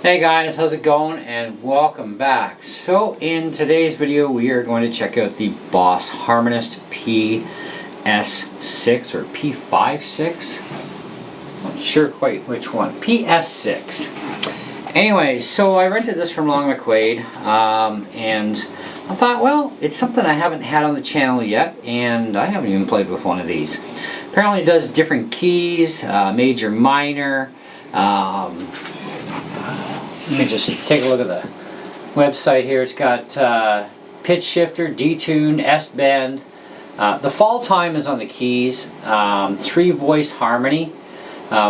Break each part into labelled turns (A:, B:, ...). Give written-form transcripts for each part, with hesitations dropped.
A: Hey guys, how's it going? And welcome back. So in today's video we are going to check out the Boss Harmonist PS-6 or P56. Not sure quite which one. PS-6. Anyways, so I rented this from Long McQuaid and I thought, well, it's something I haven't had on the channel yet, and I haven't even played with one of these. Apparently it does different keys, major, minor. Let me just take a look at the website here. It's got pitch shifter, Detune, S-Bend. The fall time is on the keys. 3-voice harmony,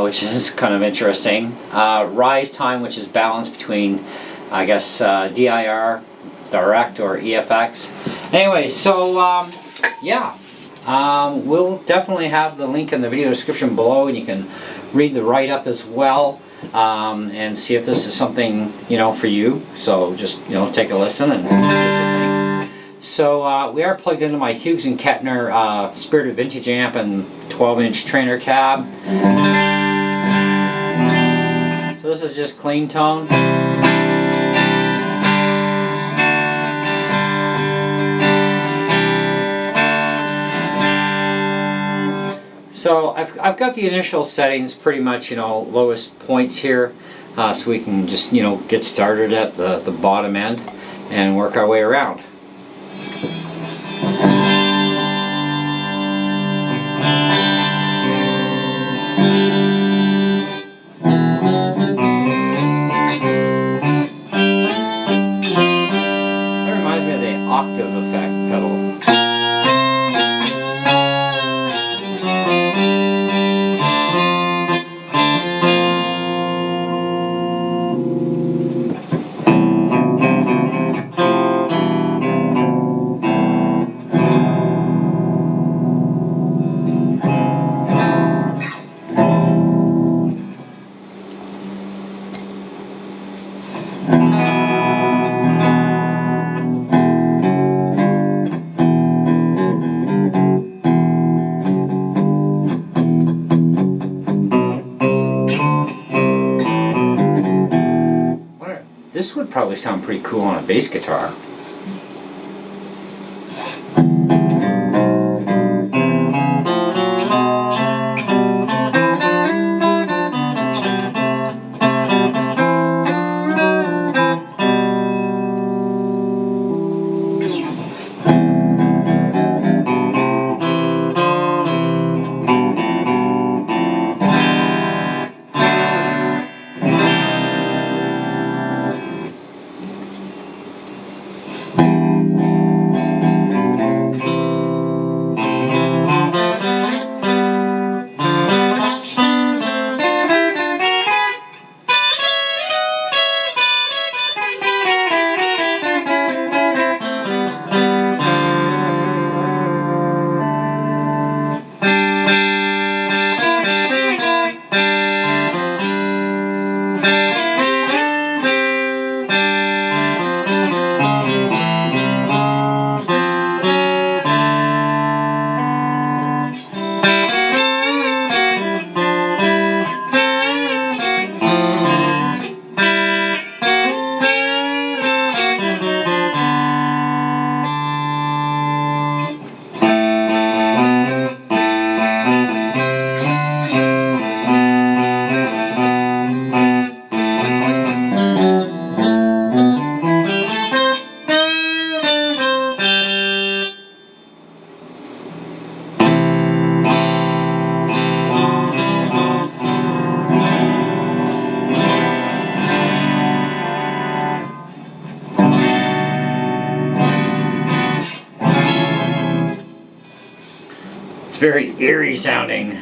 A: which is kind of interesting. Rise time, which is balanced between, I guess, DIR, direct, or EFX. Anyway, so yeah, we'll definitely have the link in the video description below, and you can read the write-up as well. And see if this is something, for you. So just, take a listen and see what you think. So we are plugged into my Hughes & Kettner Spirited Vintage amp and 12-inch trainer cab. So this is just clean tone. So I've got the initial settings pretty much, lowest points here, so we can just, get started at the bottom end and work our way around. That reminds me of the octave effect pedal. This would probably sound pretty cool on a bass guitar. It's very eerie sounding.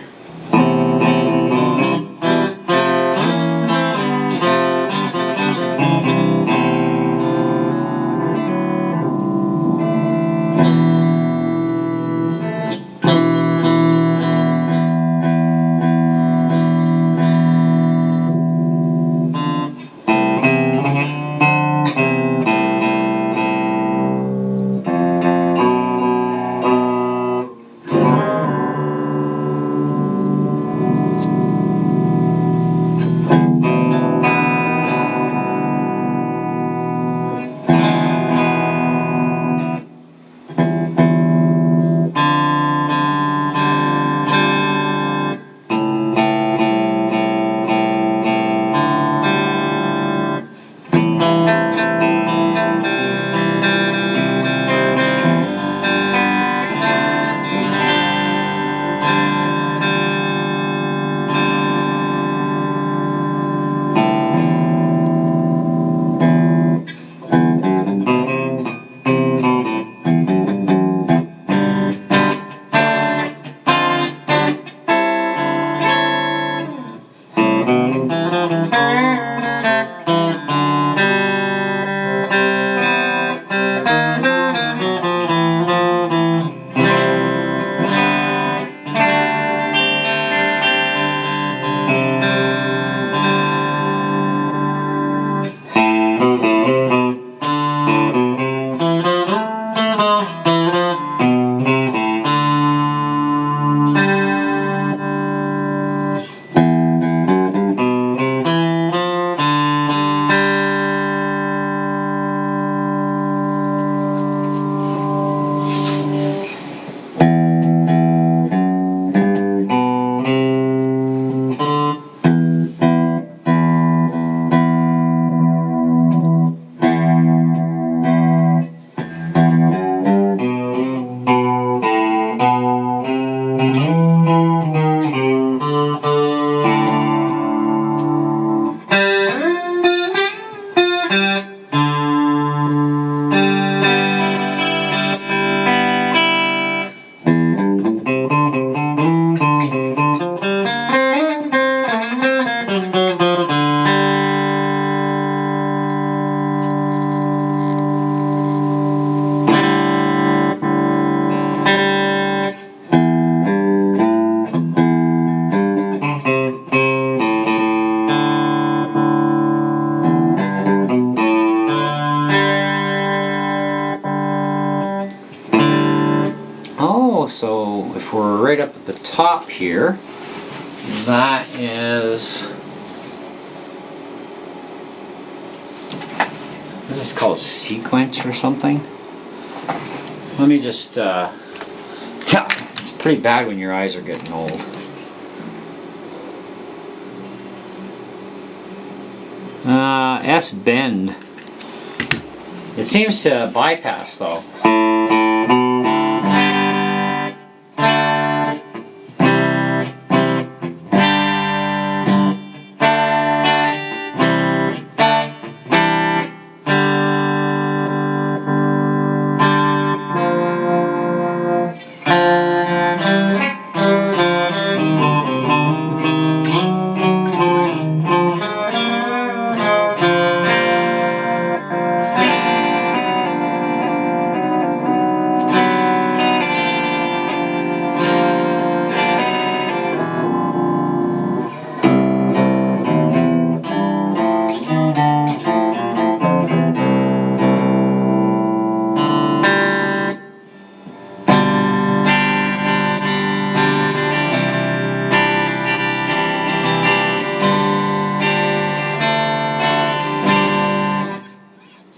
A: we're right up at the top here. That is, this is called sequence or something. Let me just, yeah, it's pretty bad when your eyes are getting old. S-Bend. It seems to bypass though.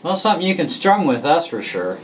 A: Well, something you can strum with, that's for sure.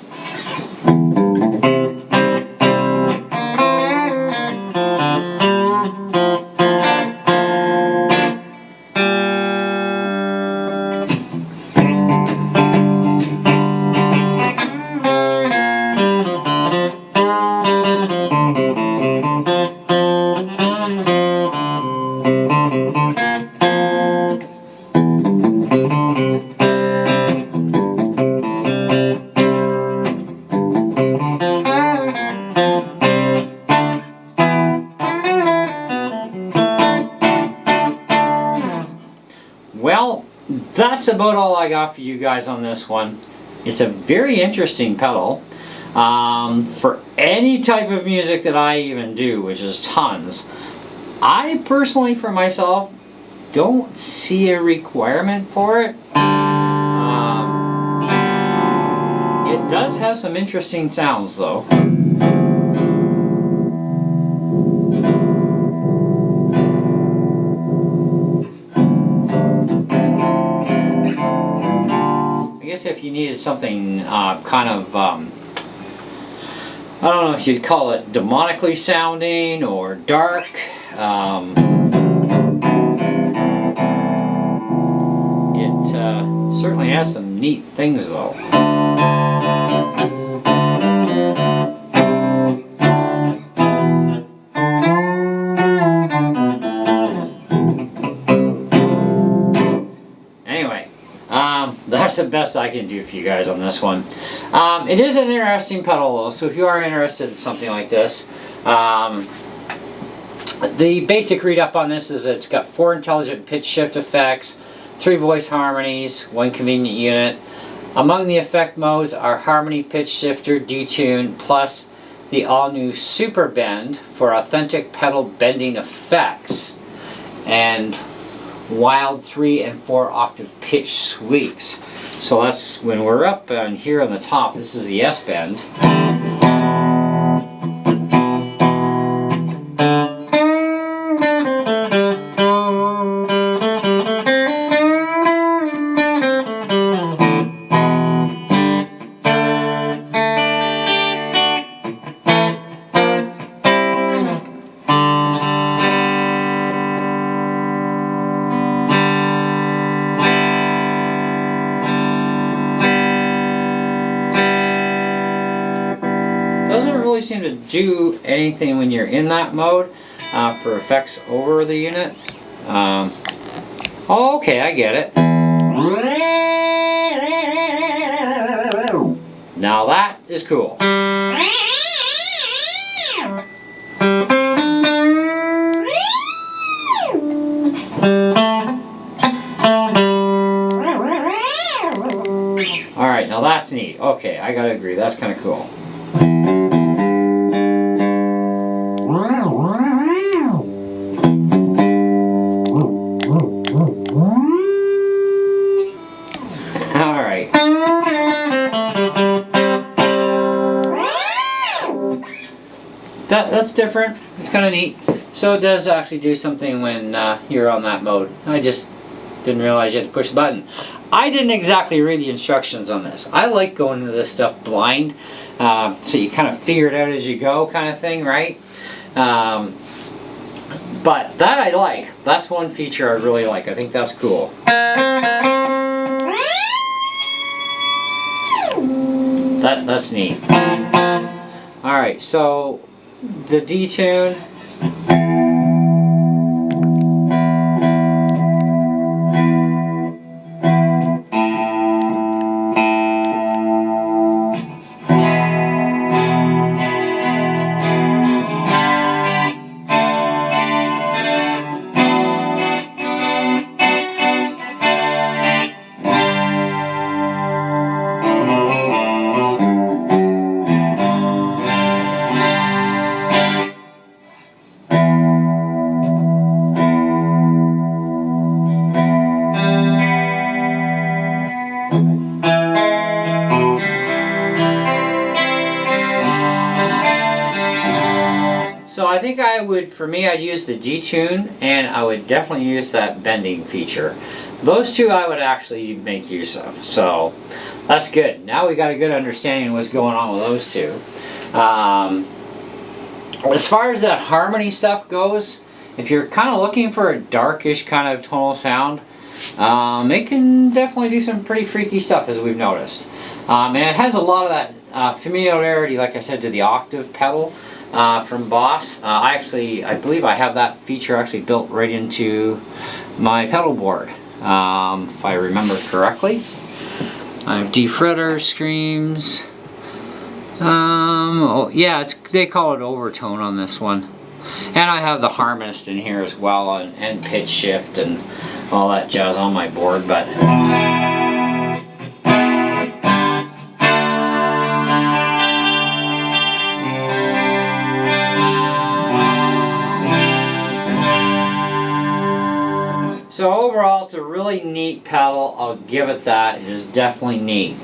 A: Well, that's about all I got for you guys on this one. It's a very interesting pedal. For any type of music that I even do, which is tons, I personally, for myself, don't see a requirement for it. It does have some interesting sounds though. If you needed something kind of, I don't know if you'd call it demonically sounding or dark. It certainly has some neat things though. That's the best I can do for you guys on this one. It is an interesting pedal though, so if you are interested in something like this, the basic read up on this is that it's got 4 intelligent pitch shift effects, 3 voice harmonies, 1 convenient unit. Among the effect modes are harmony pitch shifter, detune, plus the all new super bend for authentic pedal bending effects, and wild 3 and 4 octave pitch sweeps. So that's when we're up on here on the top. This is the S-Bend. Doesn't really seem to do anything when you're in that mode for effects over the unit. Oh, okay, I get it. Now that is cool. Alright, now that's neat. Okay, I gotta agree, that's kind of cool. Alright. that's different. It's kind of neat. So it does actually do something when you're on that mode. I just didn't realize you had to push the button. I didn't exactly read the instructions on this. I like going into this stuff blind, so you kind of figure it out as you go kind of thing, right? But that I like. That's one feature I really like. I think that's cool. That's neat. Alright, so the Detune. So I think I would, for me, I'd use the Detune, and I would definitely use that bending feature. Those two I would actually make use of. So that's good. Now we got a good understanding of what's going on with those two. As far as that harmony stuff goes, if you're kind of looking for a darkish kind of tonal sound, it can definitely do some pretty freaky stuff, as we've noticed. And it has a lot of that familiarity, like I said, to the octave pedal from Boss. I believe I have that feature actually built right into my pedal board, if I remember correctly. I have defretter, screams. Oh, yeah, they call it overtone on this one. And I have the Harmonist in here as well, and pitch shift and all that jazz on my board, but so overall, it's a really neat pedal. I'll give it that. It is definitely neat.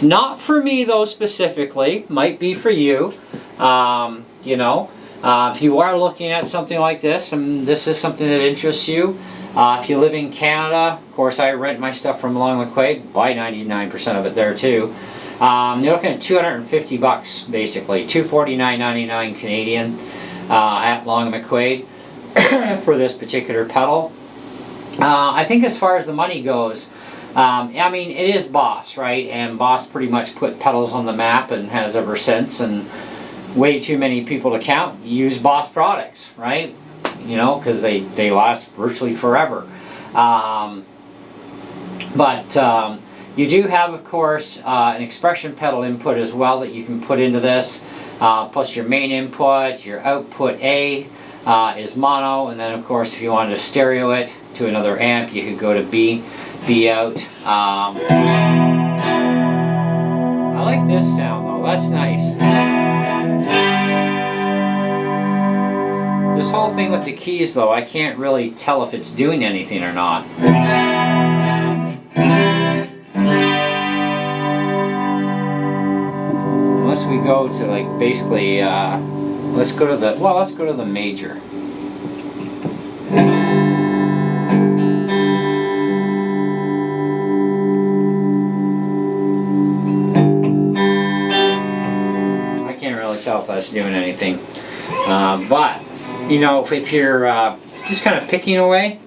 A: Not for me though specifically. Might be for you. You know, if you are looking at something like this, and this is something that interests you. If you live in Canada, of course, I rent my stuff from Long McQuaid. Buy 99% of it there too. You're looking at $250 basically, $249.99 Canadian at Long McQuaid for this particular pedal. I think as far as the money goes, I mean, it is Boss, right? And Boss pretty much put pedals on the map and has ever since, and way too many people to count use Boss products, right? You know, because they last virtually forever. You do have, of course, an expression pedal input as well that you can put into this, plus your main input. Your output A is mono, and then of course if you wanted to stereo it to another amp, you could go to B out. I like this sound though, that's nice. This whole thing with the keys though, I can't really tell if it's doing anything or not. Unless we go to like basically let's go to the major. I can't really tell if that's doing anything, but you know, if you're just kind of picking away.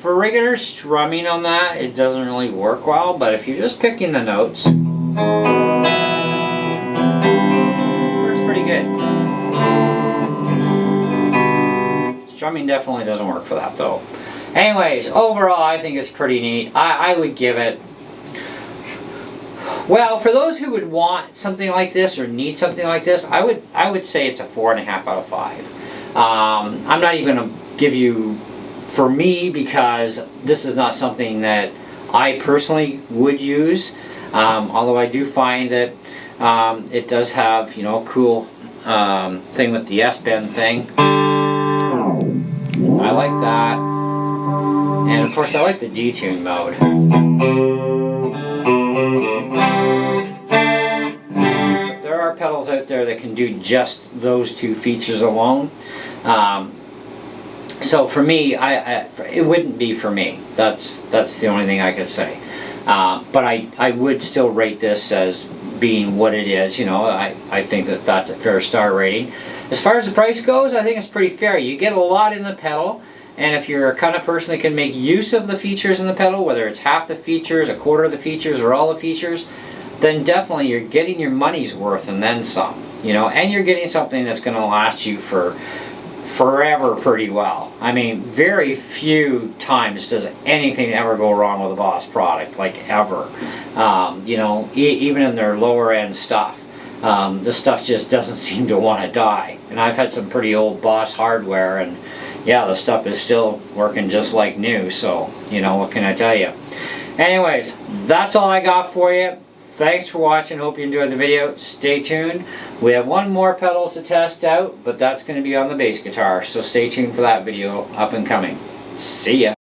A: For regular strumming on that, it doesn't really work well, but if you're just picking the notes, it works pretty good. Strumming definitely doesn't work for that though. Anyways, overall I think it's pretty neat. I would give it, Well, for those who would want something like this or need something like this, I would say it's a 4.5 out of 5. I'm not even going to give you for me because this is not something that I personally would use. Although I do find that it does have, you know, a cool thing with the S-Bend thing. I like that. And of course I like the Detune mode. But there are pedals out there that can do just those two features alone. So for me, it wouldn't be for me. That's the only thing I could say. But I would still rate this as being what it is. You know, I think that that's a fair star rating. As far as the price goes, I think it's pretty fair. You get a lot in the pedal, and if you're a kind of person that can make use of the features in the pedal, whether it's half the features, a quarter of the features, or all the features, then definitely you're getting your money's worth and then some. You know, and you're getting something that's going to last you for forever pretty well. I mean, very few times does anything ever go wrong with a Boss product, like ever. You know, even in their lower end stuff, the stuff just doesn't seem to want to die. And I've had some pretty old Boss hardware, and yeah, the stuff is still working just like new. So, you know, what can I tell you? Anyways, that's all I got for you. Thanks for watching. Hope you enjoyed the video. Stay tuned. We have one more pedal to test out, but that's going to be on the bass guitar. So stay tuned for that video up and coming. See ya.